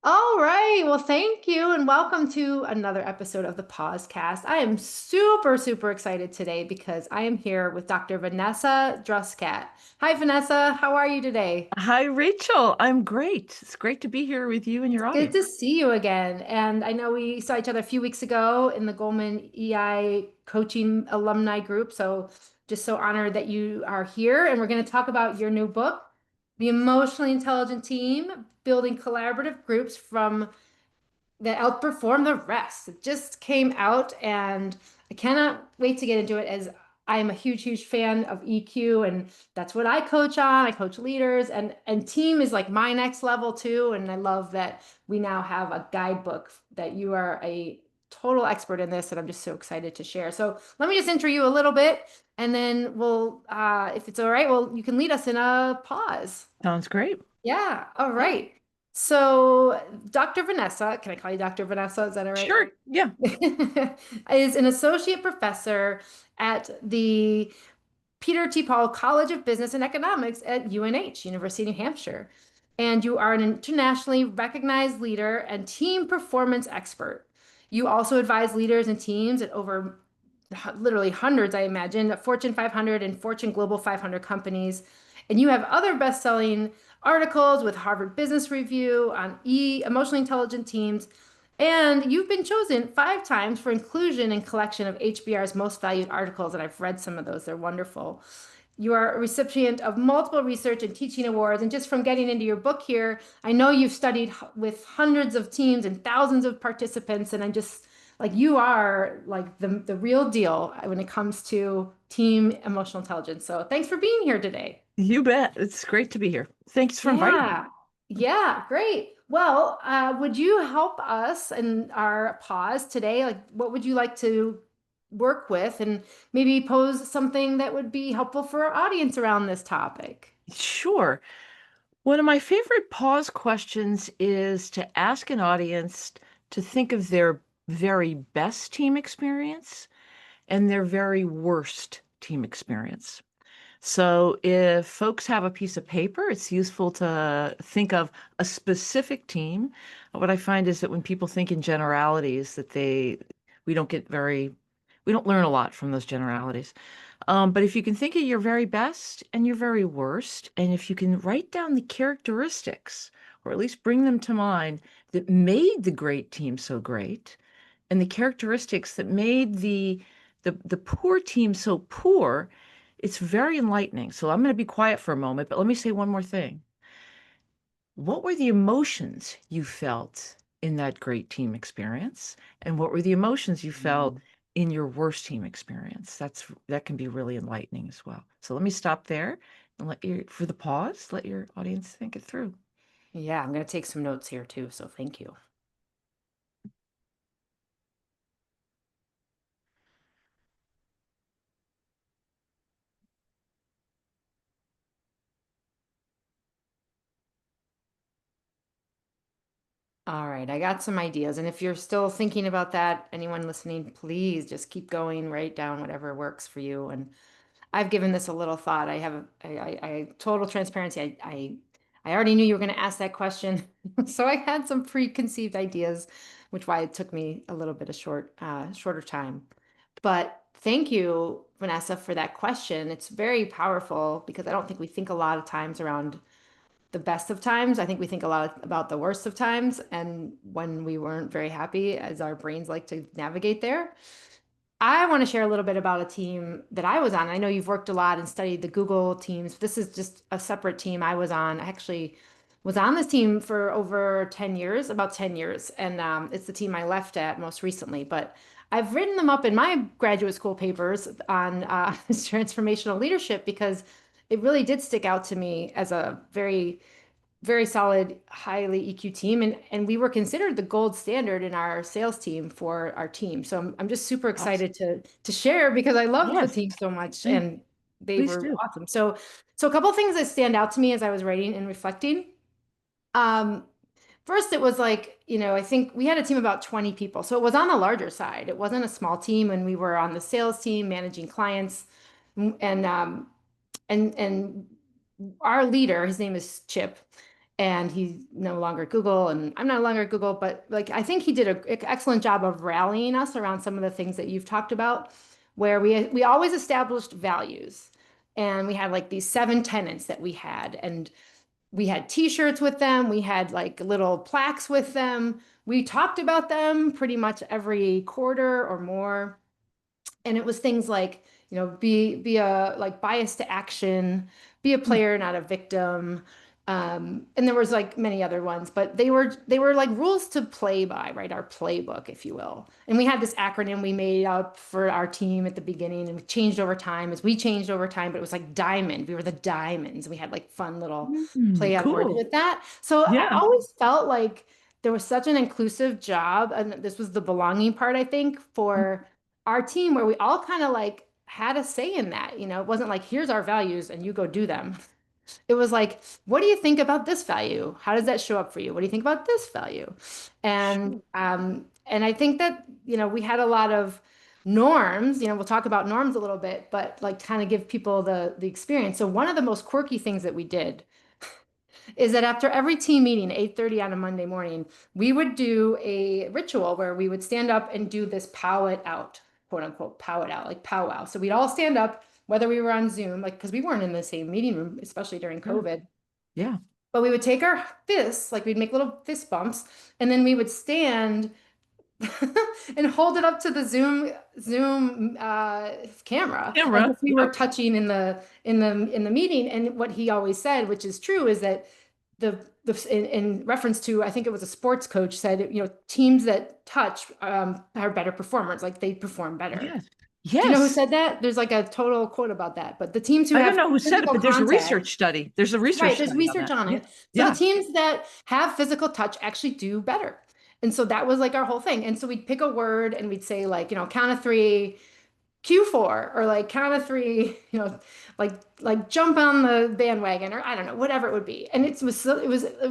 All right. Well, thank you and welcome to another episode of the Pausecast. I am super, super excited today because I am here with Dr. Vanessa Druskat. Hi, Vanessa. How are you today? Hi, Rachel. I'm great. It's great to be here with you and It's your good audience. to see you again. And I know we saw each other a few weeks ago in the Goldman EI coaching alumni group. So just so honored that you are here. And we're going to talk about your new book, The Emotionally Intelligent Team, Building Collaborative Groups from that outperformed the rest. It just came out, and I cannot wait to get into it as I am a huge, huge fan of EQ, and that's what I coach on. I coach leaders, and team is like my next level too. And I love that we now have a guidebook that you are a total expert in this, and I'm just so excited to share. So let me just intro you a little bit, and then we'll, if it's all right, well, you can lead us in a pause. Sounds great. Yeah, all Yeah. right. So, Dr. Vanessa, can I call you Dr. Vanessa? Is that all right? Sure. Yeah. Is an associate professor at the Peter T. Paul College of Business and Economics at UNH, University of New Hampshire. And you are an internationally recognized leader and team performance expert. You also advise leaders and teams at over literally hundreds, I imagine, of Fortune 500 and Fortune Global 500 companies. And you have other best-selling articles with Harvard Business Review on emotionally intelligent teams. And you've been chosen 5 times for inclusion in collection of HBR's most valued articles. And I've read some of those. They're wonderful. You are a recipient of multiple research and teaching awards. And just from getting into your book here, I know you've studied with hundreds of teams and thousands of participants. And I'm just like, you are like the real deal when it comes to team emotional intelligence. So thanks for being here today. You bet. It's great to be here. Thanks for inviting me. Yeah. Yeah, great. Well, would you help us in our pause today? Like, what would you like to work with and maybe pose something that would be helpful for our audience around this topic? Sure. One of my favorite pause questions is to ask an audience to think of their very best team experience and their very worst team experience. So if folks have a piece of paper, it's useful to think of a specific team. What I find is that when people think in generalities, we don't get very, we don't learn a lot from those generalities. But if you can think of your very best and your very worst, and if you can write down the characteristics, or at least bring them to mind, that made the great team so great, and the characteristics that made the poor team so poor, it's very enlightening. So I'm going to be quiet for a moment, but let me say one more thing. What were the emotions you felt in that great team experience? And what were the emotions you felt in your worst team experience? That can be really enlightening as well. So let me stop there and for the pause, let your audience think it through. Yeah, I'm going to take some notes here too, so thank you. All right, I got some ideas. And if you're still thinking about that, anyone listening, please just keep going, write down whatever works for you. And I've given this a little thought. Total transparency. I already knew you were going to ask that question. So I had some preconceived ideas, which why it took me a little bit of shorter time. But thank you, Vanessa, for that question. It's very powerful because I don't think we think a lot of times around the best of times. I think we think a lot about the worst of times and when we weren't very happy, as our brains like to navigate there. I want to share a little bit about a team that I was on. I know you've worked a lot and studied the Google teams. This is just a separate team I was on. I actually was on this team for over 10 years, about 10 years. And it's the team I left at most recently. But I've written them up in my graduate school papers on transformational leadership because it really did stick out to me as a very very solid, highly EQ team, and we were considered the gold standard in our sales team for our team. So I'm just super Awesome. excited to share because I loved the Yes, team so much please, and they please were do. awesome. So a couple of things that stand out to me as I was writing and reflecting. Um, First, it was like, I think we had a team of about 20 people. So it was on the larger side. It wasn't a small team when we were on the sales team managing clients. And and our leader, his name is Chip. and he's no longer at Google, and I'm no longer at Google, but like I think he did an excellent job of rallying us around some of the things that you've talked about, where we always established values, and we had like these 7 tenets that we had, and we had t-shirts with them, we had like little plaques with them. We talked about them pretty much every quarter or more. And it was things like, be a like bias to action, be a Mm. player, not a victim. And there was like many other ones, but they were like rules to play by, right? Our playbook, if you will. And we had this acronym we made up for our team at the beginning, and we changed over time as we changed over time, but it was like diamond. We were the diamonds. We had like fun little play on words Cool. with that. So I Yeah. always felt like there was such an inclusive job, and this was the belonging part, I think, for our team, where we all kind of like had a say in that. It wasn't like, here's our values and you go do them. It was like, what do you think about this value? How does that show up for you? What do you think about this value? And Sure. I think that, we had a lot of norms. We'll talk about norms a little bit, but like kind of give people the experience. So one of the most quirky things that we did is that after every team meeting, 8:30 on a Monday morning, we would do a ritual where we would stand up and do this pow it out, quote unquote, pow it out, like powwow. So we'd all stand up, whether we were on Zoom, like, because we weren't in the same meeting room, especially during Yeah. COVID. Yeah. But we would take our fists, like we'd make little fist bumps, and then we would stand and hold it up to the Zoom camera as Camera. if we were Yep. touching in the meeting. And what he always said, which is true, is that in reference to, I think it was a sports coach said, teams that touch are better performers, like they perform better. Yes. Do you know who Yes. said that? There's like a total quote about that. But the teams who I don't have know who said it, physical but there's a contact, research study. There's a right, research there's study on research that. on Yeah. it. So the Yeah. teams that have physical touch actually do better. And so that was like our whole thing. And so we'd pick a word and we'd say like, count of three, Q4, or like count of three, like jump on the bandwagon, or I don't know, whatever it would be. And it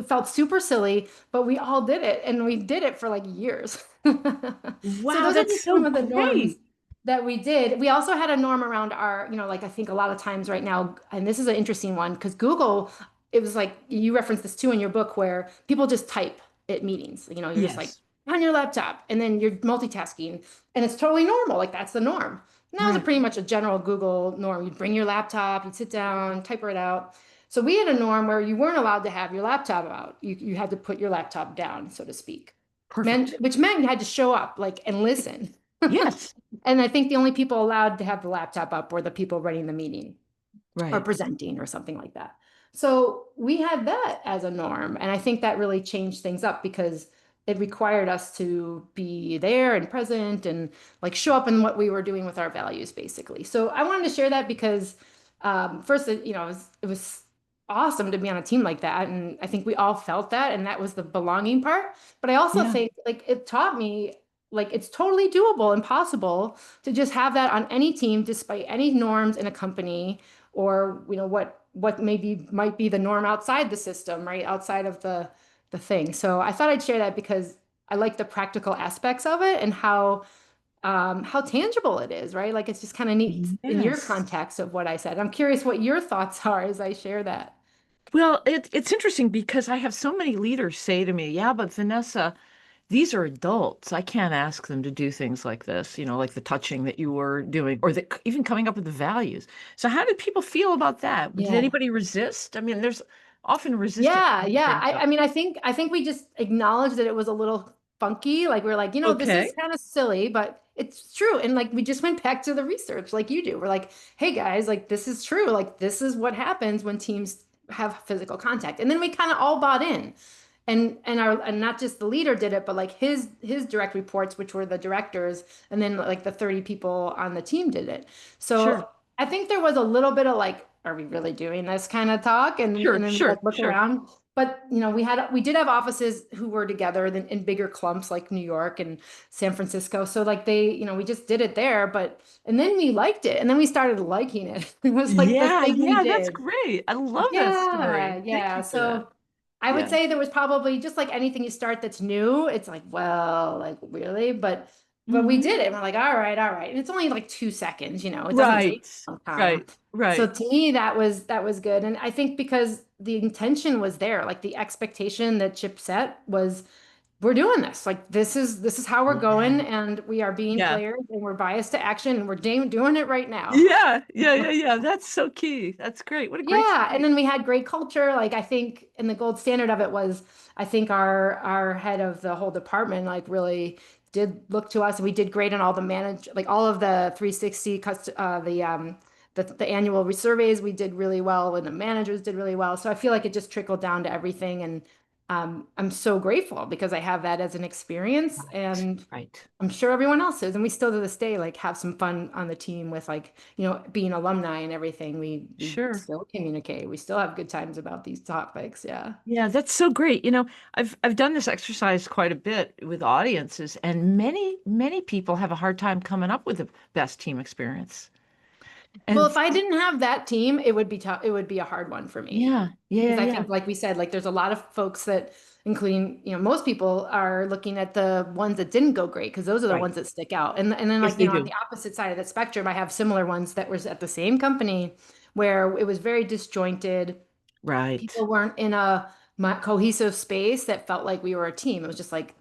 felt super silly, but we all did it, and we did it for like years. So Wow, those are that's just some so of the norms great. that we did. We also had a norm around our, like I think a lot of times right now, and this is an interesting one because Google, it was like you referenced this too in your book, where people just type at meetings. You're just like Yes. on your laptop and then you're multitasking, and it's totally normal. Like that's the norm. And that was a Right. pretty much a general Google norm. You'd bring your laptop, you'd sit down, type it out. So we had a norm where you weren't allowed to have your laptop out. You had to put your laptop down, so to speak. Perfect. Which meant you had to show up like and listen. Yes. And I think the only people allowed to have the laptop up were the people running the meeting or Right. presenting or something like that. So we had that as a norm. And I think that really changed things up because it required us to be there and present and like show up in what we were doing with our values, basically. So I wanted to share that because first, it was awesome to be on a team like that. And I think we all felt that. And that was the belonging part. But I also Yeah. think like it taught me like it's totally doable and possible to just have that on any team, despite any norms in a company, or what maybe might be the norm outside the system, right? Outside of the thing. So I thought I'd share that because I like the practical aspects of it and how tangible it is, right? Like it's just kind of neat in your Yes. context of what I said. I'm curious what your thoughts are as I share that. Well, it's interesting because I have so many leaders say to me, yeah, but Vanessa, these are adults. I can't ask them to do things like this, like the touching that you were doing, or even coming up with the values. So how did people feel about that? Did Yeah. anybody resist? I mean, there's often resistance Yeah, when it yeah. brings I up. mean, I think we just acknowledged that it was a little funky. Like we're like, this is Okay. kind of silly, but it's true. And like we just went back to the research like you do. We're like, hey guys, like this is true. Like this is what happens when teams have physical contact. And then we kind of all bought in. And not just the leader did it, but like his direct reports, which were the directors, and then like the 30 people on the team did it. Sure. So I think there was a little bit of like, are we really doing this kind of talk? And Sure. then we like Sure. look Sure. around. But we did have offices who were together in bigger clumps like New York and San Francisco. So like we just did it there, and then we liked it, and then we started liking it. It was like the Yeah. thing we Yeah. That's did. great. I love that Yeah, story. Thank yeah. you for that. So I would Yeah. say there was probably just like anything you start that's new, it's like, well, like really, but we Hmm. did it. And we're like, all right, all right. And it's only like 2 seconds, it doesn't take Right. a long time. Right. So Right. to me, that was good. And I think because the intention was there, like the expectation that Chip set was, we're doing this. Like this is how we're Yeah. going, and we are being Yeah. players, and we're biased to action, and we're doing it right now. Yeah. Yeah. Yeah. Yeah. That's so key. That's great. What a great Yeah, and story. then we had great culture. Like I think, and the gold standard of it was, I think our head of the whole department like really did look to us. We did great on all the like all of the 360 the annual surveys. We did really well, and the managers did really well. So I feel like it just trickled down to everything, and I'm so grateful because I have that as an experience, Right. and Right. I'm sure everyone else is, and we still to this day like have some fun on the team with like, being alumni and everything. We Sure. still communicate. We still have good times about these topics. Yeah. Yeah, that's so great. I've done this exercise quite a bit with audiences, and many people have a hard time coming up with the best team experience. Well, And if I didn't have that team, it would be tough. It would be a hard one for me yeah, yeah, because I yeah. think, like we said, like there's a lot of folks that, including, most people are looking at the ones that didn't go great because those are the Right. ones that stick out. And then Yes, like, they on do. the opposite side of the spectrum, I have similar ones that was at the same company where it was very disjointed. Right. People weren't in a cohesive space that felt like we were a team. It was just like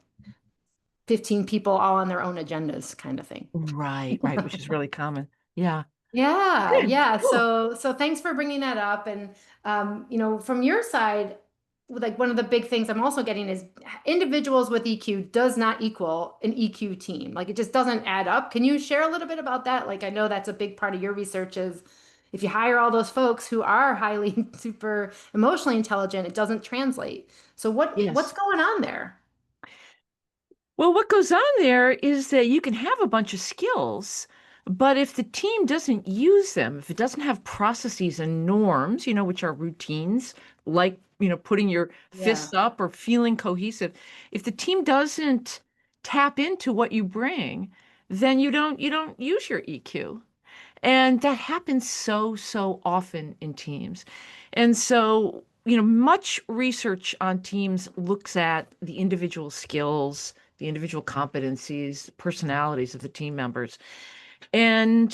15 people all on their own agendas kind of thing. Right, right, which is really common. Yeah. Yeah, Good. yeah. Cool. So thanks for bringing that up. And from your side, like one of the big things I'm also getting is individuals with EQ does not equal an EQ team. Like it just doesn't add up. Can you share a little bit about that? Like I know that's a big part of your research is if you hire all those folks who are highly super emotionally intelligent, it doesn't translate. So what's Yes. going on there? Well, what goes on there is that you can have a bunch of skills, but if the team doesn't use them, if it doesn't have processes and norms, which are routines, like, putting your Yeah. fists up or feeling cohesive, if the team doesn't tap into what you bring, then you don't use your EQ. And that happens so often in teams. And so, much research on teams looks at the individual skills, the individual competencies, personalities of the team members. And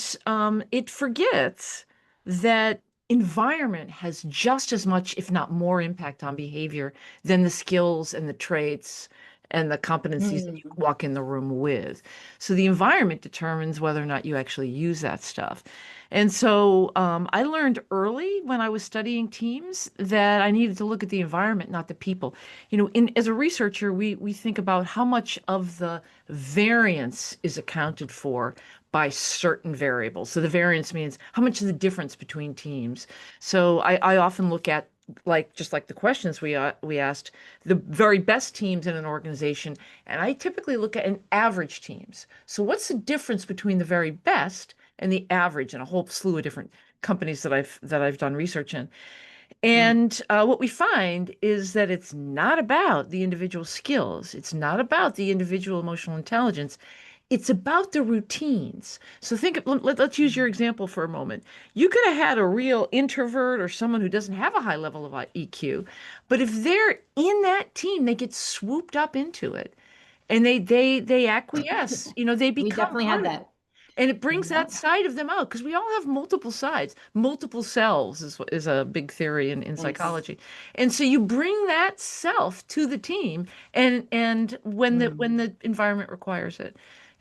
it forgets that environment has just as much, if not more, impact on behavior than the skills and the traits and the competencies that you Hmm. walk in the room with. So the environment determines whether or not you actually use that stuff. And so I learned early when I was studying teams that I needed to look at the environment, not the people. As a researcher, we think about how much of the variance is accounted for by certain variables. So the variance means how much is the difference between teams. So I often look at just like the questions we asked, the very best teams in an organization, and I typically look at an average teams. So what's the difference between the very best and the average in a whole slew of different companies that I've done research in? And what we find is that it's not about the individual skills. It's not about the individual emotional intelligence. It's about the routines. So let's use your example for a moment. You could have had a real introvert or someone who doesn't have a high level of EQ, but if they're in that team, they get swooped up into it and they acquiesce, they We become definitely had part of it. that. And it brings Yeah. that side of them out because we all have multiple sides. Multiple selves is a big theory in Nice. psychology. And so you bring that self to the team and when the environment requires it.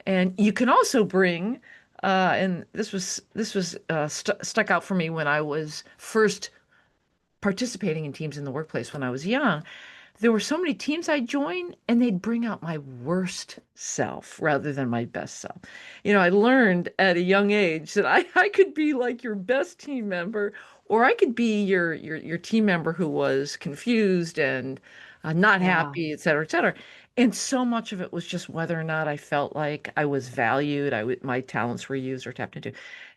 And you can also bring and this was stuck out for me when I was first participating in teams in the workplace when I was young. There were so many teams I'd join, and they'd bring out my worst self rather than my best self. I learned at a young age that I could be like your best team member, or I could be your team member who was confused and not Yeah. happy, et cetera, et cetera. And so much of it was just whether or not I felt like I was valued, my talents were used or tapped into.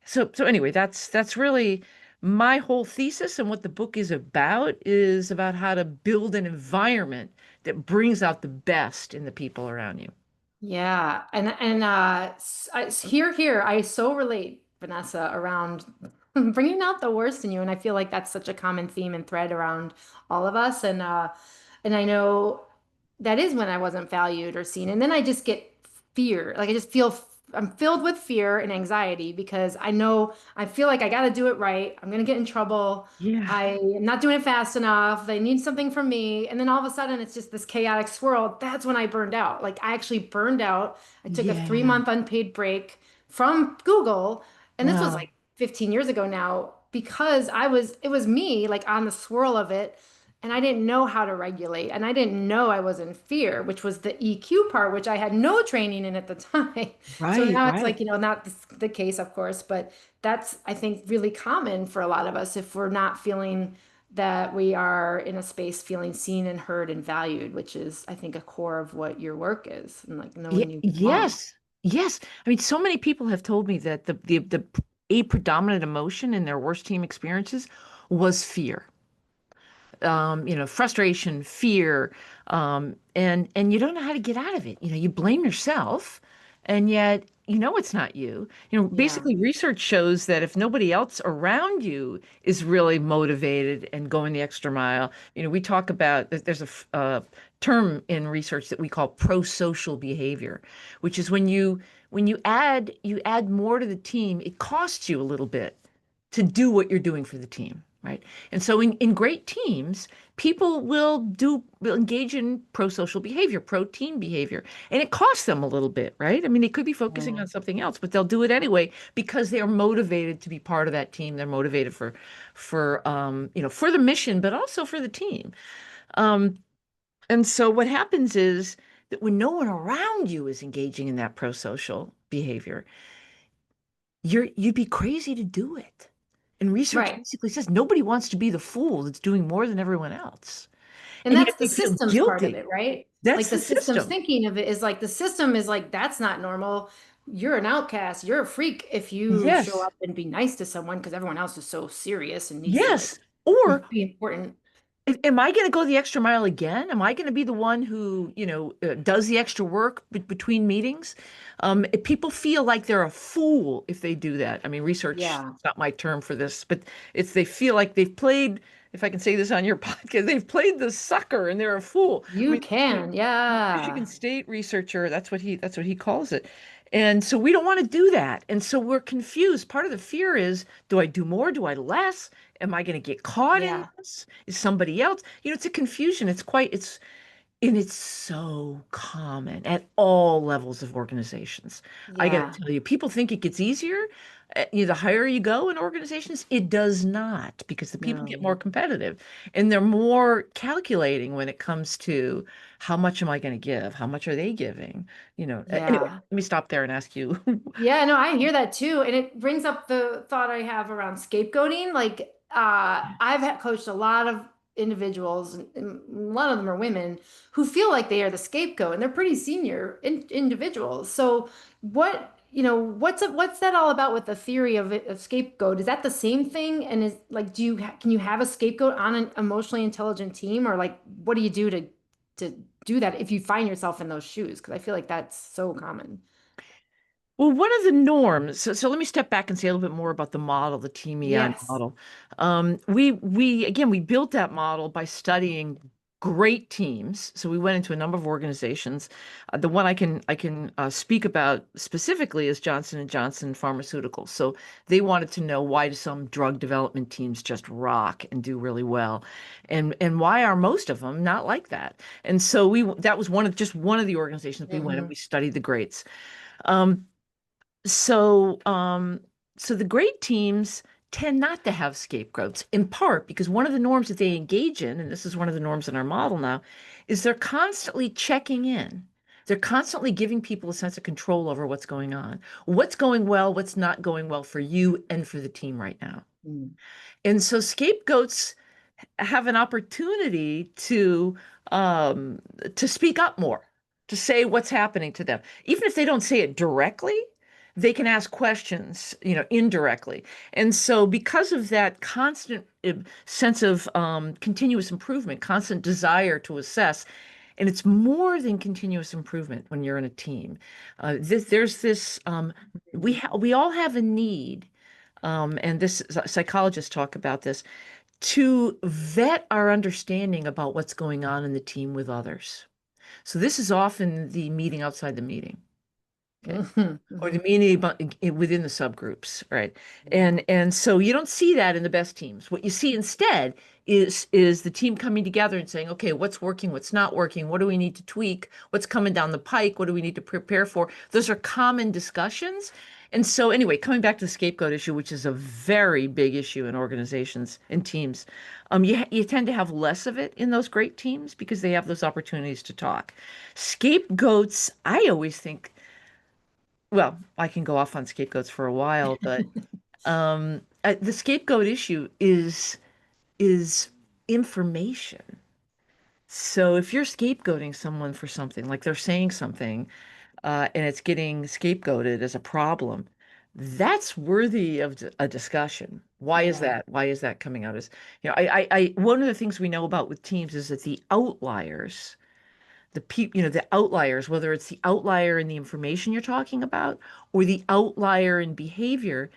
So anyway, that's really my whole thesis and what the book is about how to build an environment that brings out the best in the people around you. Yeah, and here I so relate, Vanessa, around bringing out the worst in you, and I feel like that's such a common theme and thread around all of us, and I know that is when I wasn't valued or seen, and then I just get fear, like I just feel I'm filled with fear and anxiety because I know I feel like I got to do it right. I'm going to get in trouble. Yeah. I am not doing it fast enough. They need something from me. And then all of a sudden it's just this chaotic swirl. That's when I burned out. Like I actually burned out. I took a three Yeah. month unpaid break from Google. And this was Wow. like 15 years ago now because it was me like on the swirl of it. And I didn't know how to regulate. And I didn't know I was in fear, which was the EQ part, which I had no training in at the time. So Right, now it's right. like, not the case, of course, but that's, I think, really common for a lot of us if we're not feeling that we are in a space feeling seen and heard and valued, which is, I think, a core of what your work is and like knowing you belong. Yes. Yes. I mean, so many people have told me that the a predominant emotion in their worst team experiences was fear. Frustration, fear, and you don't know how to get out of it. You blame yourself, and yet it's not you. Yeah. Basically, research shows that if nobody else around you is really motivated and going the extra mile, we talk about there's a term in research that we call pro-social behavior, which is when you add more to the team, it costs you a little bit to do what you're doing for the team, right? And so in great teams, people will engage in pro-social behavior, pro-team behavior, and it costs them a little bit, right? I mean, they could be focusing Yeah. on something else, but they'll do it anyway because they're motivated to be part of that team. They're motivated for the mission, but also for the team. Um, and so what happens is that when no one around you is engaging in that pro-social behavior, you'd be crazy to do it. And research Right. basically says nobody wants to be the fool that's doing more than everyone else. And And yet that's the they feel systems part of guilty. it, right? Like That's the the systems system. thinking of it is like the system is like, that's not normal. You're an outcast. You're a freak if you show Yes. up and be nice to someone because everyone else is so serious and needs to like Yes. Or be important. am I going to go the extra mile again? Am I going to be the one who, does the extra work between meetings? If people feel like they're a fool if they do that. I mean, research Yeah, is not my term for this, but it's they feel like they've played, if I can say this on your podcast, they've played the sucker and they're a fool. I you mean, can. Michigan Yeah. State researcher, that's what he calls it. And so we don't want to do that. And so we're confused. Part of the fear is, do I do more? Do I less? Am I going to get caught in Yeah. this? Is somebody else? It's a confusion. And it's so common at all levels of organizations. I got Yeah. to tell you, people think it gets easier. The higher you go in organizations, it does not because the people get more No. competitive and they're more calculating when it comes to how much am I going to give? How much are they giving? Anyway, Yeah. let me stop there and ask you. Yeah, no, I hear that too. And it brings up the thought I have around scapegoating. Like, coached a lot of individuals, and a lot of them are women, who feel like they are the scapegoat, and they're pretty senior individuals. So, what's that all about with the theory of scapegoat? Is that the same thing? And is like, can you have a scapegoat on an emotionally intelligent team, or like, what do you do to do that if you find yourself in those shoes? Because I feel like that's so common. Well, one of the norms, so let me step back and say a little bit more about the model, the Team EI Yes. model. We built that model by studying great teams. So we went into a number of organizations. The one I can speak about specifically is Johnson and Johnson Pharmaceuticals. So they wanted to know, why do some drug development teams just rock and do really well, and why are most of them not like that? And so that was one of the organizations we went and Hmm. we studied the greats. Um, so, um, so the great teams tend not to have scapegoats, in part because one of the norms that they engage in, and this is one of the norms in our model now, is they're constantly checking in. They're constantly giving people a sense of control over what's going on, what's going well, what's not going well for you and for the team right now. And so scapegoats have an opportunity um, to speak up more, to say what's happening to them. Even if they don't say it directly, they can ask questions, indirectly. And so, because of that constant sense of continuous improvement, constant desire to assess, and it's more than continuous improvement when you're in a team. There's this Mhm. we all have a need, and this psychologists talk about this, to vet our understanding about what's going on in the team with others. So this is often the meeting outside the meeting. Okay. Mhm, Or the mhm. meaning within the subgroups, right? Yeah. And so you don't see that in the best teams. What you see instead is the team coming together and saying, okay, what's working, what's not working, what do we need to tweak, what's coming down the pike, what do we need to prepare for? Those are common discussions. And so anyway, coming back to the scapegoat issue, which is a very big issue in organizations and teams, you tend to have less of it in those great teams because they have those opportunities to talk. Scapegoats, I always think, well, I can go off on scapegoats for a while, but the scapegoat issue is information. So if you're scapegoating someone for something, like they're saying something, and it's getting scapegoated as a problem, that's worthy of a discussion. Why is Yeah. that? Why is that coming out as, one of the things we know about with teams is that the outliers, the outliers, whether it's the outlier in the information you're talking about or the outlier in behavior,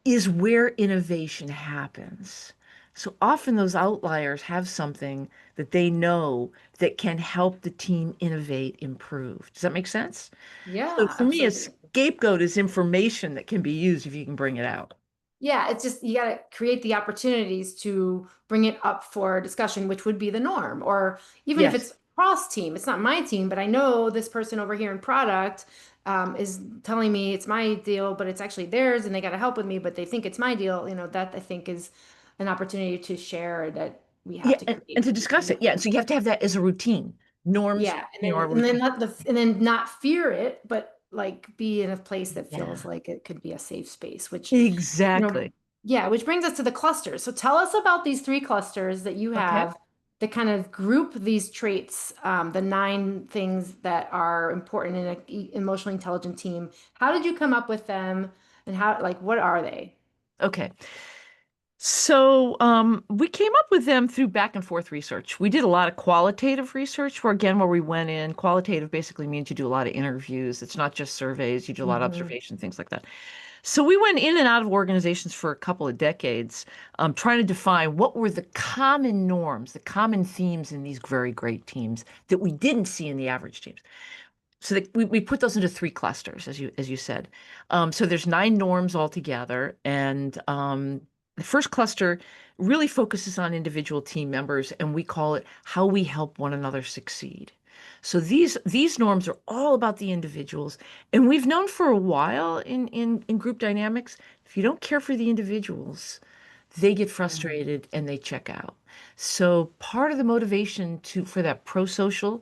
is where innovation happens. So often those outliers have something that they know that can help the team innovate, improve. Does that make sense? So Yeah, for me, a absolutely. scapegoat is information that can be used if you can bring it out. Yeah, it's just you got to create the opportunities to bring it up for discussion, which would be the norm. Or even if Yes, it's cross team, it's not my team, but I know this person over here in product is telling me it's my deal, but it's actually theirs, and they got to help with me, but they think it's my deal. That I think is an opportunity to share that we have yeah, to and create. to discuss it. Yeah, so you have to have that as a routine. Norms, Yeah, are and then routine. not fear it, but like be in a place that feels Yeah, like it could be a safe space, which you know, exactly. yeah, which brings us to the clusters. So tell us about these three clusters that you Okay. have that kind of group these traits, the nine things that are important in an emotionally intelligent team. How did you come up with them, and like, what are they? Okay. So we came up with them through back and forth research. We did a lot of qualitative research where we went in. Qualitative basically means you do a lot of interviews. It's not just surveys. You do a lot of Hmm. observation, things like that. So we went in and out of organizations for a couple of decades, trying to define what were the common norms, the common themes in these very great teams that we didn't see in the average teams. So we put those into three clusters, as you said. So there's nine norms altogether, and the first cluster really focuses on individual team members, and we call it how we help one another succeed. So these norms are all about the individuals, and we've known for a while in group dynamics, if you don't care for the individuals, they get frustrated and they check out. So part of the motivation to for that pro-social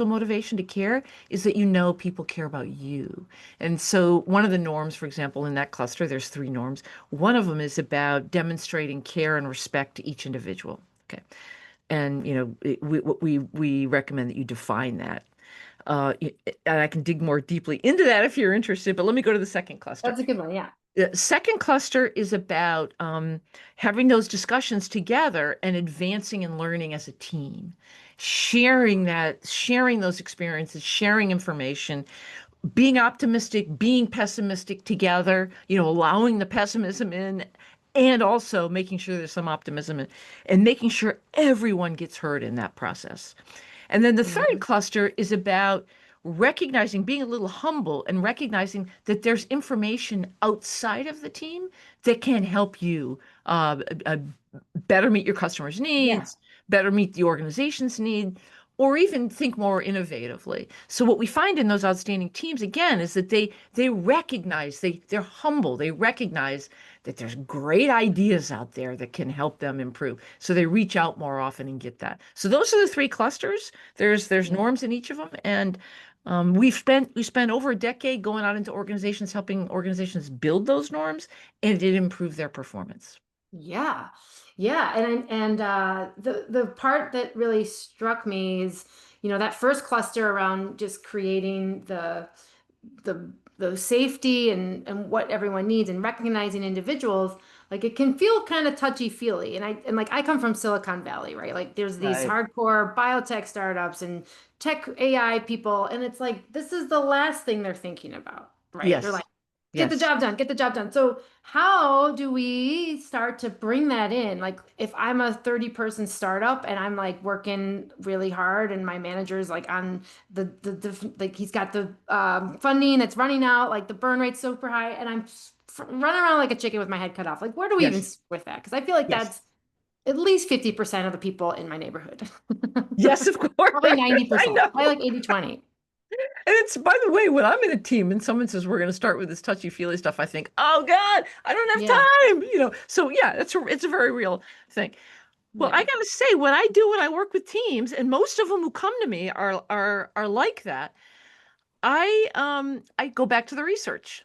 motivation to care is that people care about you. And so one of the norms, for example, in that cluster, there's three norms. One of them is about demonstrating care and respect to each individual. Okay. And we recommend that you define that. And I can dig more deeply into that if you're interested, but let me go to the second cluster. That's a good one. Yeah. The second cluster is about having those discussions together and advancing and learning as a team, sharing those experiences, sharing information, being optimistic, being pessimistic together, allowing the pessimism in, and also making sure there's some optimism in, and making sure everyone gets heard in that process. And then the third Mhm. cluster is about recognizing, being a little humble and recognizing that there's information outside of the team that can help you uh, better meet your customers' Yeah. needs, better meet the organization's need, or even think more innovatively. So what we find in those outstanding teams again is that they recognize they're humble. They recognize that there's great ideas out there that can help them improve. So they reach out more often and get that. So those are the three clusters. There's Yeah. norms in each of them, and we spent over a decade going out into organizations, helping organizations build those norms, and it improved their performance. Yeah. Yeah. The part that really struck me is, that first cluster around just creating the safety and what everyone needs and recognizing individuals, like it can feel kind of touchy-feely. And like I come from Silicon Valley, right? Like there's these Right. hardcore biotech startups and tech AI people, and it's like this is the last thing they're thinking about, right? They're Yes. like, Get the Yes. job done, get the job done. So how do we start to bring that in? Like if I'm a 30-person startup and I'm like working really hard and my manager's like on the like he's got the funding that's running out, like the burn rate's super high and I'm running around like a chicken with my head cut off. Like where do we even Yes. start with that? Because I feel like Yes. that's at least 50% of the people in my neighborhood. Yes, of course. Probably I 90%, probably know. like 80-20. And it's, by the way, when I'm in a team and someone says we're going to start with this touchy-feely stuff, I think, oh God, I don't Yeah, have time. So yeah, it's a very real thing. Well, I yeah. gotta say, what I do when I work with teams, and most of them who come to me are like that. I go back to the research.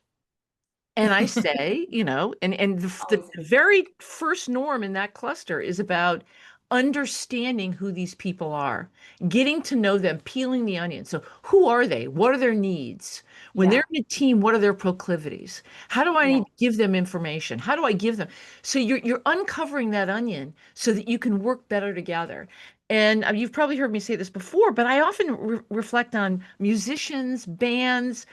And I say, and Always. the very first norm in that cluster is about understanding who these people are, getting to know them, peeling the onion. So, who are they? What are their needs? When they're Yeah, in a team, what are their proclivities? How do I yeah, need to give them information? How do I give them? So you're uncovering that onion so that you can work better together. And you've probably heard me say this before, but I often reflect on musicians, bands,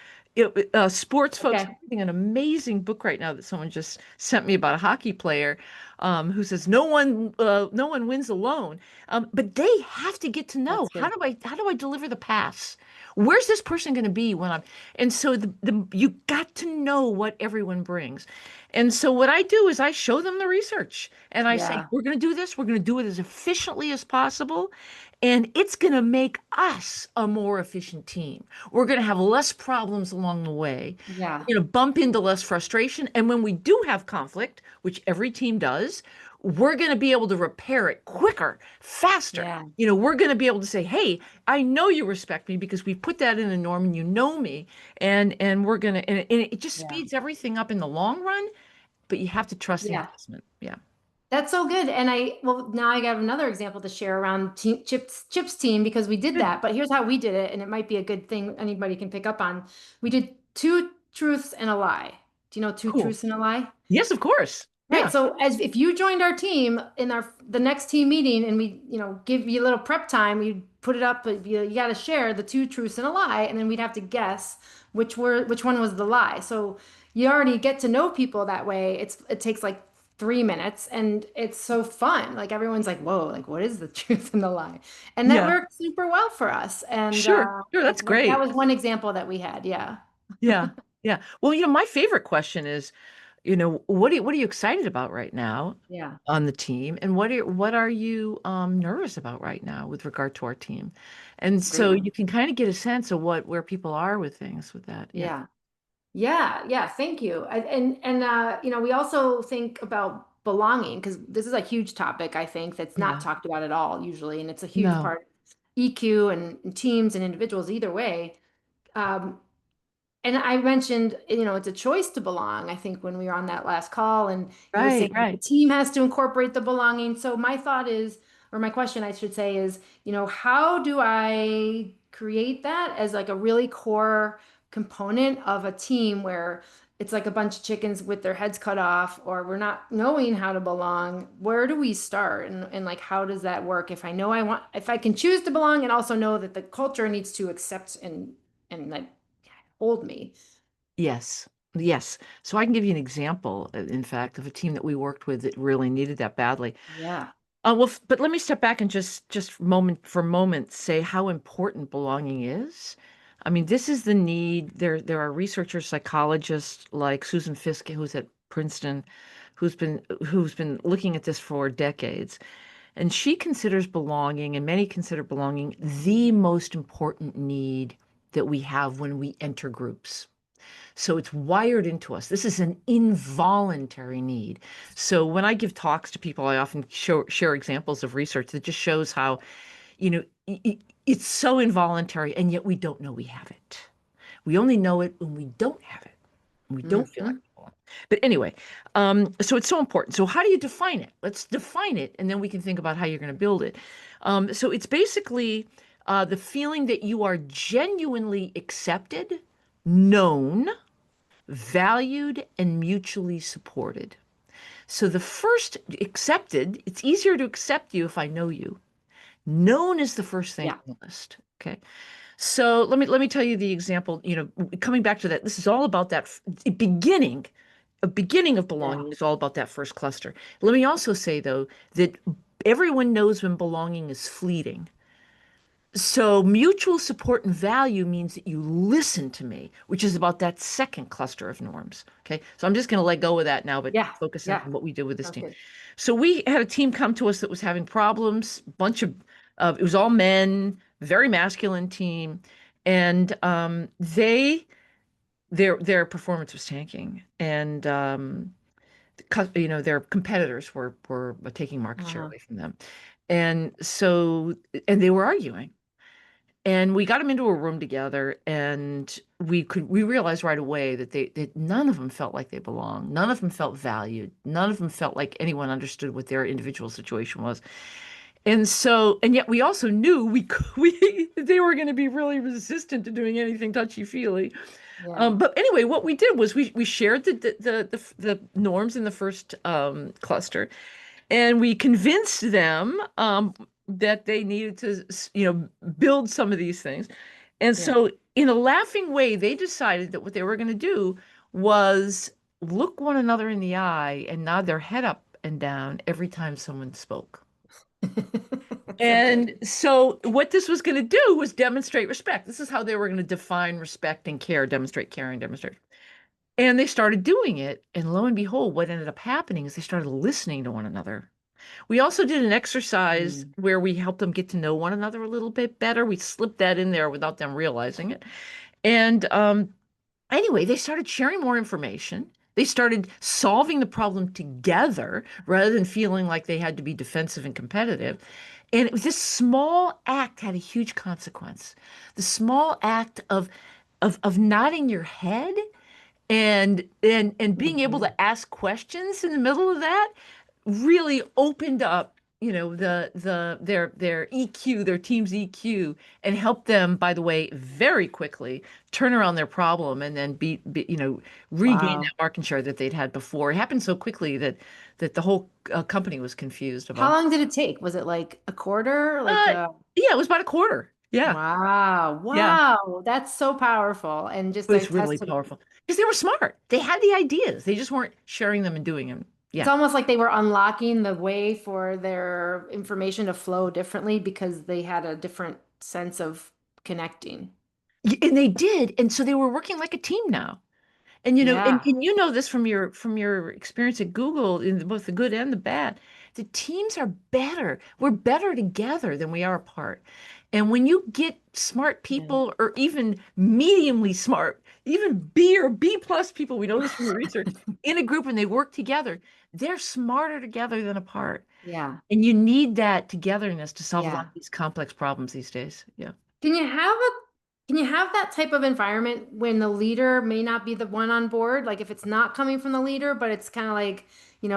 sports folks. I'm okay. reading an amazing book right now that someone just sent me about a hockey player who says no one wins alone. But they have to get to know That's good. how do I deliver the pass? Where's this person going to be when I'm? And so you got to know what everyone brings. And so what I do is I show them the research and I say, Yeah, we're going to do this. We're going to do it as efficiently as possible. And it's going to make us a more efficient team. We're going to have less problems along the way. yeah, We're going to bump into less frustration. And when we do have conflict, which every team does, we're going to be able to repair it quicker, faster. yeah, We're going to be able to say, "Hey, I know you respect me because we put that in a norm and you know me." And we're going to, and it just yeah, speeds everything up in the long run, but you have to trust the yeah. investment. Yeah. That's so good. And well, now I got another example to share around Chip's team because we did Good. that. But here's how we did it, and it might be a good thing anybody can pick up on. We did two truths and a lie. Do you know two Cool. truths and a lie? Yes, of course. Right. Yeah. So as if you joined our team in the next team meeting and we, give you a little prep time, we put it up, but you got to share the two truths and a lie, and then we'd have to guess which one was the lie. So you already get to know people that way. It takes like 3 minutes and it's so fun. Like everyone's like, whoa, like what is the truth and the lie? And that Yeah. worked super well for us. And Sure. Sure. That's like that great. was one example that we had. Yeah. Yeah. Yeah. Well, my favorite question is, what are you excited about right now Yeah. on the team? And what are you nervous about right now with regard to our team? And That's a great so one. you can kind of get a sense of where people are with things with that. Yeah. Yeah. Yeah, yeah, thank you. We also think about belonging because this is a huge topic, I think, that's not Yeah. talked about at all usually, and it's a huge No. part of EQ and teams and individuals either way. Um, and I mentioned, it's a choice to belong, I think, when we were on that last call, and you were Right, saying the right. team has to incorporate the belonging. So my thought is, or my question, I should say, is, how do I create that as like a really core component of a team where it's like a bunch of chickens with their heads cut off, or we're not knowing how to belong? Where do we start? And like, how does that work? If I can choose to belong and also know that the culture needs to accept and like hold me. Yes. Yes. So I can give you an example, in fact, of a team that we worked with that really needed that badly. Yeah. Well, but let me step back and just moment for moment say how important belonging is. I mean, this is the need. There are researchers, psychologists like Susan Fiske, who's at Princeton, who's been looking at this for decades, and she considers belonging, and many consider belonging the most important need that we have when we enter groups. So it's wired into us. This is an involuntary need. So when I give talks to people, I often share examples of research that just shows how, it's so involuntary, and yet we don't know we have it. We only know it when we don't have it. We don't feel like Hmm. we belong. But anyway, so it's so important. So how do you define it? Let's define it, and then we can think about how you're going to build it. So it's basically the feeling that you are genuinely accepted, known, valued, and mutually supported. So the first accepted, it's easier to accept you if I know you. Known is the first thing Yeah. on the list. Okay. So let me tell you the example, coming back to that, this is all about that beginning. A beginning of Yeah. belonging is all about that first cluster. Let me also say though that everyone knows when belonging is fleeting. So mutual support and value means that you listen to me, which is about that second cluster of norms. Okay. So I'm just going to let go of that now, but Yeah. focus on Yeah. what we did with this Sounds team. good. So we had a team come to us that was having problems, bunch of, it was all men, very masculine team. And their performance was tanking. And, their competitors were taking market share Uh-huh. away from them. And so, and they were arguing. And we got them into a room together, and we realized right away that none of them felt like they belonged. None of them felt valued. None of them felt like anyone understood what their individual situation was. And so, and yet we also knew we they were going to be really resistant to doing anything touchy-feely. Yeah. But anyway, what we did was we shared the norms in the first cluster, and we convinced them that they needed to, build some of these things. And Yeah. so, in a laughing way, they decided that what they were going to do was look one another in the eye and nod their head up and down every time someone spoke. So good. And so, what this was going to do was demonstrate respect. This is how they were going to define respect and care, demonstrate caring, demonstrate. And they started doing it. And lo and behold, what ended up happening is they started listening to one another. We also did an exercise Mm. where we helped them get to know one another a little bit better. We slipped that in there without them realizing it. And anyway, they started sharing more information. They started solving the problem together rather than feeling like they had to be defensive and competitive. And it was this small act had a huge consequence. The small act of nodding your head and being able Mhm. to ask questions in the middle of that really opened up, their EQ, their team's EQ, and helped them, by the way, very quickly turn around their problem and then regain Wow. that market share that they'd had before. It happened so quickly that the whole company was confused How about. long did it take? Was it like a quarter? Like Uh, yeah, it was about a quarter. Yeah, wow. yeah. Wow. That's so powerful and It just was like really test to powerful because they were smart. They had the ideas. They just weren't sharing them and doing them. it's Yeah. almost like they were unlocking the way for their information to flow differently because they had a different sense of connecting. And they did. And so they were working like a team now. And Yeah. and you know this from your experience at Google in both the good and the bad. The teams are better. We're better together than we are apart. And when you get smart Yeah. people or even mediumly smart, even B or B plus people, we know this from the research, in a group and they work together, they're smarter together than apart. Yeah. And you need that togetherness to solve a lot Yeah. of these complex problems these days. Yeah. Can you have a can you have that type of environment when the leader may not be the one on board? Like if it's not coming from the leader, but it's kind of like,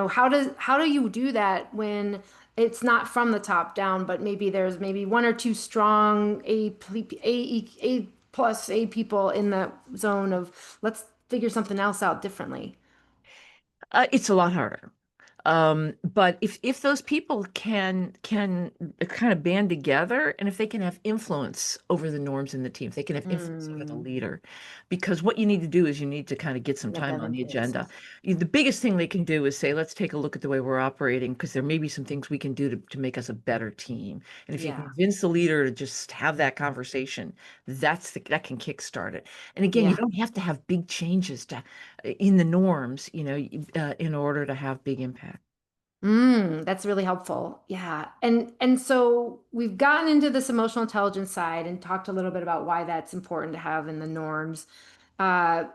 how do you do that when it's not from the top down, but maybe there's maybe one or two strong A plus A people in the zone of let's figure something else out differently. It's a lot harder. But if those people can kind of band together, and if they can have influence over the norms in the team, if they can have influence over the Mm, leader, because what you need to do is you need to kind of get some let time them on the influence. agenda. The biggest thing they can do is say, let's take a look at the way we're operating, because there may be some things we can do to make us a better team. And if you Yeah. convince the leader to just have that conversation, that can kickstart it. And again, you Yeah. don't have to have big changes in the norms, in order to have big impact. That's really helpful. Yeah. And so we've gotten into this emotional intelligence side and talked a little bit about why that's important to have in the norms. Uh,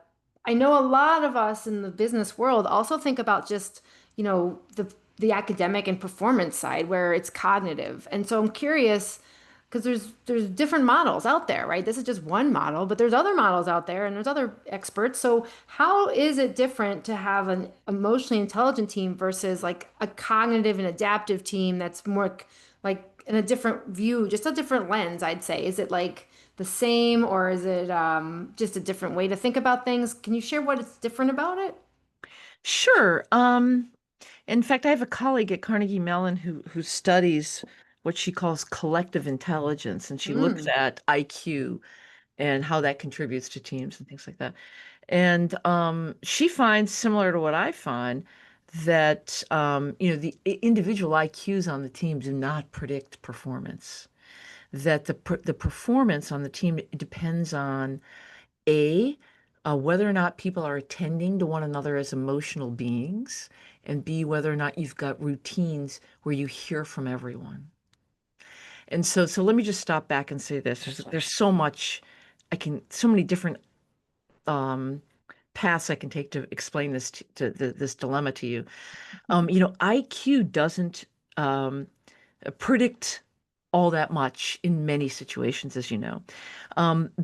I know a lot of us in the business world also think about just, the academic and performance side where it's cognitive. And so I'm curious because there's different models out there, right? This is just one model, but there's other models out there and there's other experts. So how is it different to have an emotionally intelligent team versus like a cognitive and adaptive team that's more like in a different view, just a different lens, I'd say. Is it like the same or is it just a different way to think about things? Can you share what is different about it? Sure. In fact, I have a colleague at Carnegie Mellon who studies. what she calls collective intelligence, and she looks Mm. at IQ and how that contributes to teams and things like that. And she finds, similar to what I find, that the individual IQs on the team do not predict performance. That the performance on the team depends on A, whether or not people are attending to one another as emotional beings, and B, whether or not you've got routines where you hear from everyone. And so let me just stop back and say this. Gotcha. There's so much so many different um, paths I can take to explain this this dilemma to you. IQ doesn't um, predict all that much in many situations, as you know.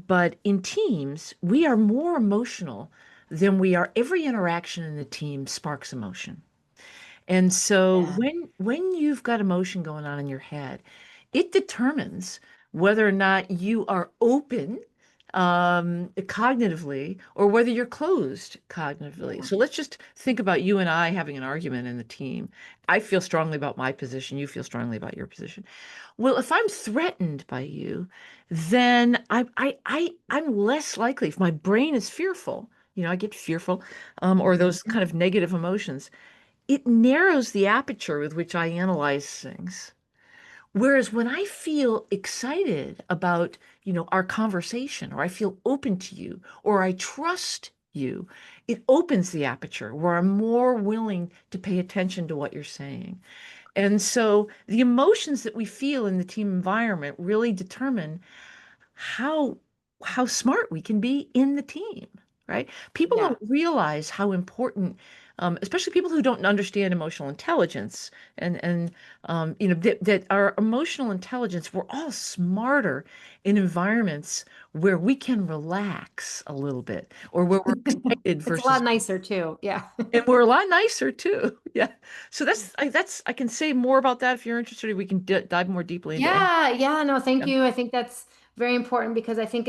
But in teams, we are more emotional than we are. Every interaction in the team sparks emotion. And so Yeah. when you've got emotion going on in your head, it determines whether or not you are open cognitively or whether you're closed cognitively. Yeah. So let's just think about you and I having an argument in the team. I feel strongly about my position, you feel strongly about your position. Well, if I'm threatened by you, then I'm less likely, if my brain is fearful, I get fearful, or those Mhm. kind of negative emotions, it narrows the aperture with which I analyze things. Whereas when I feel excited about, our conversation, or I feel open to you, or I trust you, it opens the aperture where I'm more willing to pay attention to what you're saying. And so the emotions that we feel in the team environment really determine how how smart we can be in the team, right? People Yeah. don't realize how important, especially people who don't understand emotional intelligence, and that our emotional intelligence, we're all smarter in environments where we can relax a little bit, or where we're excited It's a lot versus, nicer too. Yeah. and we're a lot nicer too. Yeah. So I can say more about that if you're interested. We can dive more deeply into any. Yeah, yeah, no, thank Yeah. you. I think that's very important because I think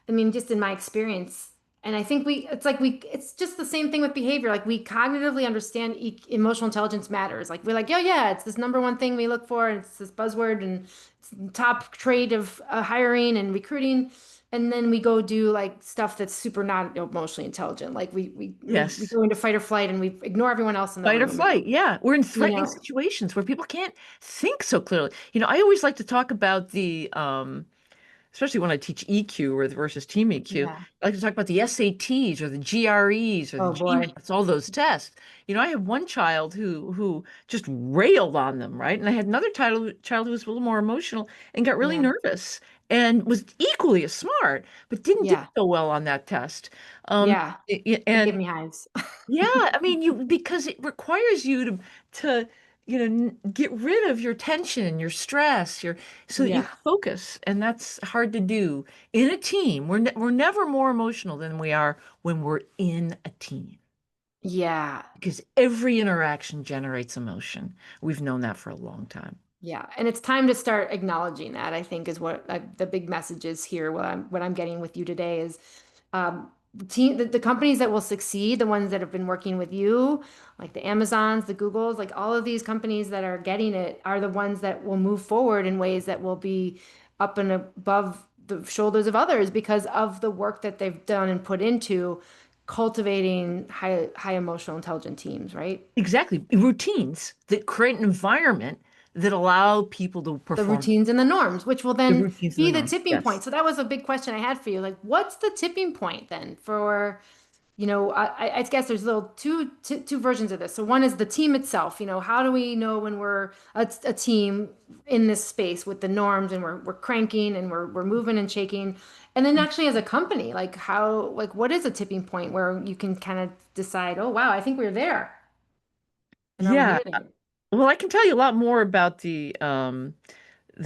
I mean, just in my experience, and I think it's just the same thing with behavior. Like we cognitively understand emotional intelligence matters. Like we're like, yeah, yeah, it's this number one thing we look for, and it's this buzzword, and it's the top trait of hiring and recruiting. And then we go do like stuff that's super not emotionally intelligent. Like we Yes. go into fight or flight and we ignore everyone else in the Fight or room. And, flight. Yeah. We're in you threatening know, situations where people can't think so clearly. I always like to talk about especially when I teach EQ or versus team EQ, yeah. I like to talk about the SATs or the GREs or the Oh boy. GMATs, all those tests. I had one child who just railed on them, right? And I had another child who was a little more emotional and got really Yeah. nervous and was equally as smart, but didn't do Yeah. so well on that test. Um, Yeah. It gave and me hives. yeah, I mean, because it requires you to get rid of your tension, your stress, so that you Yeah. can focus, and that's hard to do in a team. We're never more emotional than we are when we're in a team, Yeah. because every interaction generates emotion. We've known that for a long time. Yeah. And it's time to start acknowledging that, I think is the big message is here. What I'm getting with you today is the companies that will succeed, the ones that have been working with you, like the Amazons, the Googles, like all of these companies that are getting it are the ones that will move forward in ways that will be up and above the shoulders of others because of the work that they've done and put into cultivating high emotional intelligent teams, right? Exactly. Routines that create an environment that allow people to The perform routines and the norms, which will the then routines and the be the norms. tipping point. Yes. So that was a big question I had for you. Like, what's the tipping point then for, I guess there's little two versions of this. So one is the team itself. How do we know when we're a team in this space with the norms and we're cranking and we're moving and shaking? And then actually as a company, like what is a tipping point where you can kind of decide, oh wow, I think we're there. And are we Yeah. hitting it? Well, I can tell you a lot more about the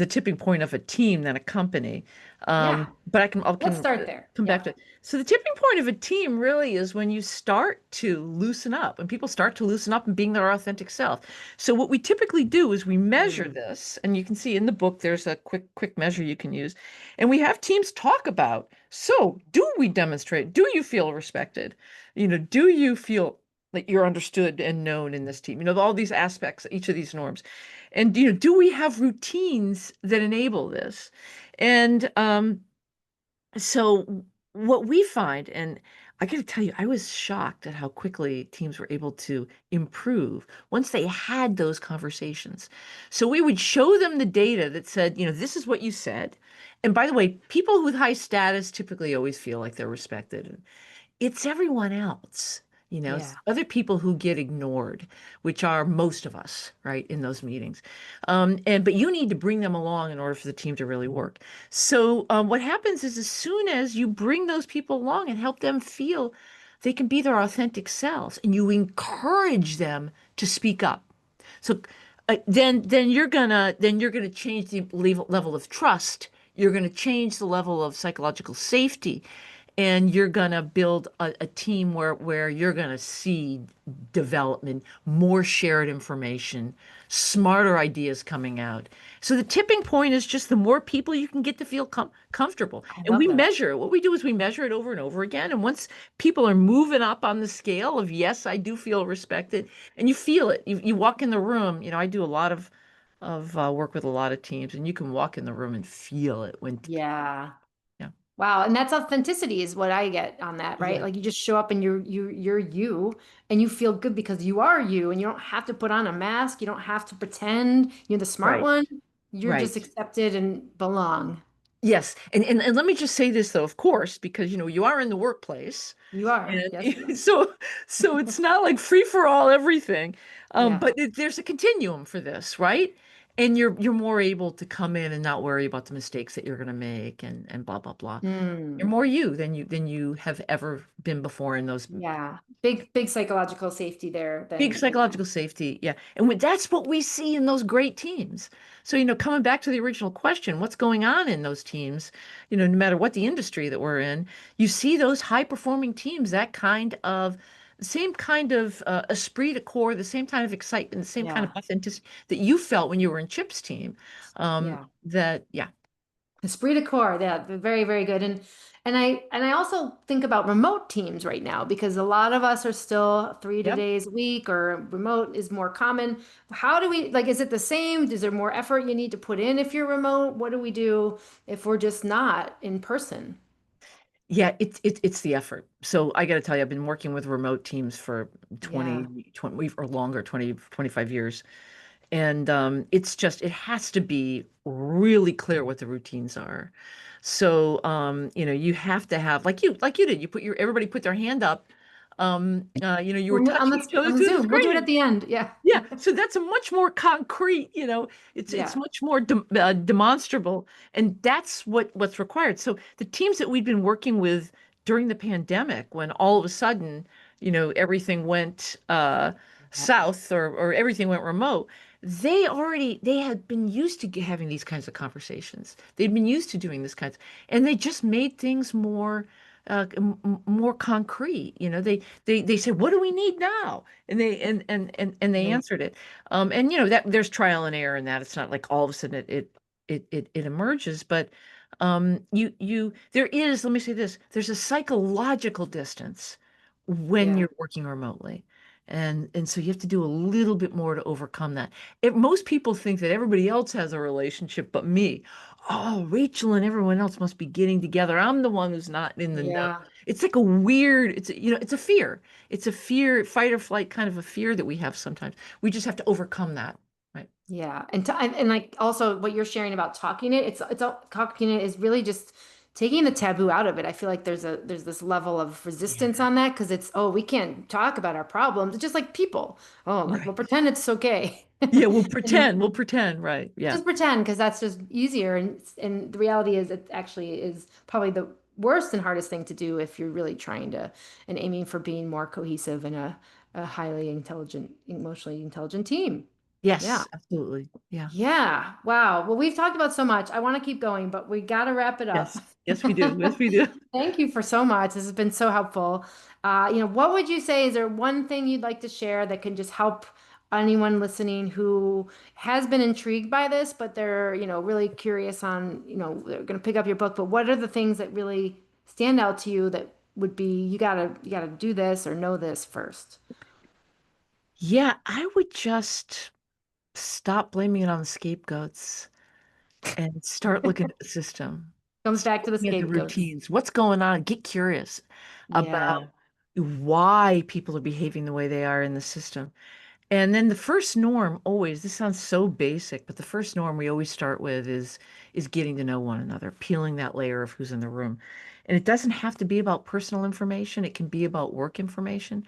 tipping point of a team than a company. Yeah, But I let's can start there. come back Yeah. to it. So the tipping point of a team really is when you start to loosen up, and people start to loosen up and being their authentic self. So what we typically do is we measure Mm. this, and you can see in the book there's a quick measure you can use, and we have teams talk about. So do we demonstrate? Do you feel respected? Do you feel Like you're understood and known in this team. All these aspects, each of these norms. And do we have routines that enable this? And so what we find, and I got to tell you, I was shocked at how quickly teams were able to improve once they had those conversations. So we would show them the data that said, this is what you said. And by the way, people with high status typically always feel like they're respected. It's everyone else. It's Yeah. other people who get ignored, which are most of us, right, in those meetings. But you need to bring them along in order for the team to really work. So what happens is as soon as you bring those people along and help them feel they can be their authentic selves, and you encourage them to speak up. So then you're gonna change the level of trust. You're gonna change the level of psychological safety, and you're gonna build a team where you're gonna see development, more shared information, smarter ideas coming out. So the tipping point is just the more people you can get to feel comfortable. I And love we that. measure it. What we do is we measure it over and over again. And once people are moving up on the scale of, yes, I do feel respected, and you feel it. You walk in the room. I do a lot of work with a lot of teams, and you can walk in the room and feel it when, Yeah. yeah, Wow, and that's authenticity is what I get on that, right? yeah, Like you just show up and you're you and you feel good because you are you and you don't have to put on a mask, you don't have to pretend you're the smart right, one. You're just right. accepted and belong. Yes, and let me just say this though, of course, because you are in the workplace, You are. Yes, you and are. so it's not like free for all everything, Yeah. but there's a continuum for this, right? And you're more able to come in and not worry about the mistakes that you're going to make and blah blah blah. You're Hmm. more you than you have ever been before in those Yeah. Big psychological safety there big then. psychological safety, yeah. And that's what we see in those great teams. So, coming back to the original question, what's going on in those teams, no matter what the industry that we're in, you see those high performing teams, that kind of same kind of esprit de corps, the same kind of excitement, the same kind of Yeah. authenticity that you felt when you were in Chip's team. Yeah. Yeah, Esprit de corps, yeah, very, very good. And I also think about remote teams right now because a lot of us are still three to yep. days a week or remote is more common. How do we like, is it the same? Is there more effort you need to put in if you're remote? What do we do if we're just not in person? Yeah, it's the effort. So I got to tell you, I've been working with remote teams for Yeah. 20 or longer, 25 years. And it has to be really clear what the routines are. So you have to have like you did, everybody put their hand up. You were On touching each on other the through the Zoom. We'll do it at screen. the end. Yeah. Yeah, so that's a much more concrete, it's Yeah. much more demonstrable, and that's what's required. So the teams that we've been working with during the pandemic, when all of a sudden, everything went south or everything went remote, they had been used to having these kinds of conversations. They'd been used to doing this kinds, and they just made things more concrete. They said, "What do we need now?" And they Right. answered it. And that there's trial and error in that. It's not like all of a sudden it emerges, but there is, let me say this, there's a psychological distance when Yeah. you're working remotely. And so you have to do a little bit more to overcome that. Most people think that everybody else has a relationship but me. Oh, Rachel and everyone else must be getting together. I'm the one who's not in the know. Yeah. It's like a weird, it's a fear. It's a fear, fight or flight kind of a fear that we have sometimes. We just have to overcome that. Right. Yeah, and like also what you're sharing about talking it, talking it is really just taking the taboo out of it. I feel like there's this level of Yeah. resistance on that because it's we can't talk about our problems. It's just like people. Oh, like we'll Right. pretend it's okay. Yeah, we'll And pretend. We'll pretend. Right. Yeah. just pretend because that's just easier and the reality is it actually is probably the worst and hardest thing to do if you're really trying to and aiming for being more cohesive in a highly intelligent, emotionally intelligent team. Yeah. Yes, absolutely. Yeah. Yeah. Wow. Well, we've talked about so much. I want to keep going, but we got to wrap it up. Yes. Yes, we do. Yes, we do. Thank you for so much. This has been so helpful. What would you say? Is there one thing you'd like to share that can just help anyone listening who has been intrigued by this, but they're, really curious on, they're going to pick up your book, but what are the things that really stand out to you that would be, you gotta do this or know this first? Yeah, I would just stop blaming it on the scapegoats and start looking at the system. Comes Start back to the looking at the scapegoats. routines. What's going on? Get curious Yeah. about why people are behaving the way they are in the system. And then the first norm always, this sounds so basic, but the first norm we always start with is getting to know one another, peeling that layer of who's in the room. And it doesn't have to be about personal information, it can be about work information,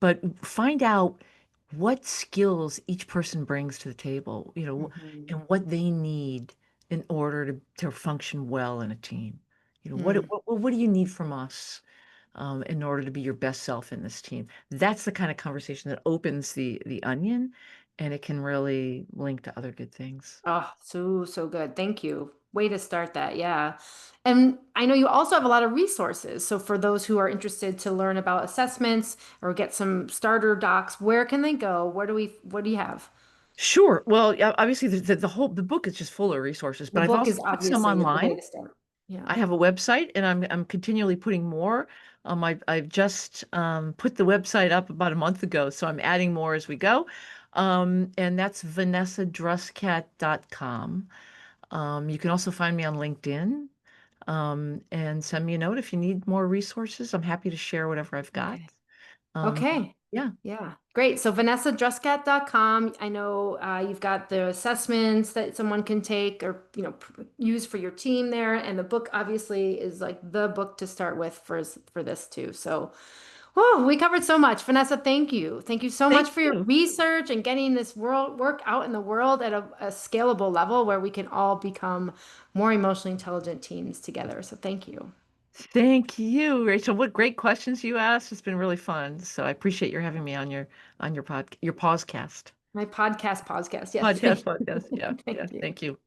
but find out what skills each person brings to the table, Hmm. and what they need in order to function well in a team. Mm. What do you need from us? In order to be your best self in this team. That's the kind of conversation that opens the onion, and it can really link to other good things. Oh, so good. Thank you. Way to start that. Yeah. And I know you also have a lot of resources. So for those who are interested to learn about assessments or get some starter docs, where can they go? What do you have? Sure. Well, yeah, obviously the book is just full of resources, The but I've book also is put some obviously the way online. to start. I Yeah. have a website, and I'm continually putting more. I've just put the website up about a month ago, so I'm adding more as we go. And that's vanessadruskat.com. You can also find me on LinkedIn, and send me a note if you need more resources. I'm happy to share whatever I've got. Okay. Um, Okay. yeah, Yeah, great. So VanessaDruskat.com. I know you've got the assessments that someone can take or use for your team there, and the book obviously is like the book to start with for this too. So, oh, we covered so much. Vanessa, thank you. Thank you so much thank for your you. research and getting this work out in the world at a scalable level where we can all become more emotionally intelligent teams together. So thank you. Thank you, Rachel. What great questions you asked. It's been really fun. So I appreciate your having me on your podcast. My podcast. Yes, Podcast, thank podcast. you. Yeah, yeah. Thank you. Thank you.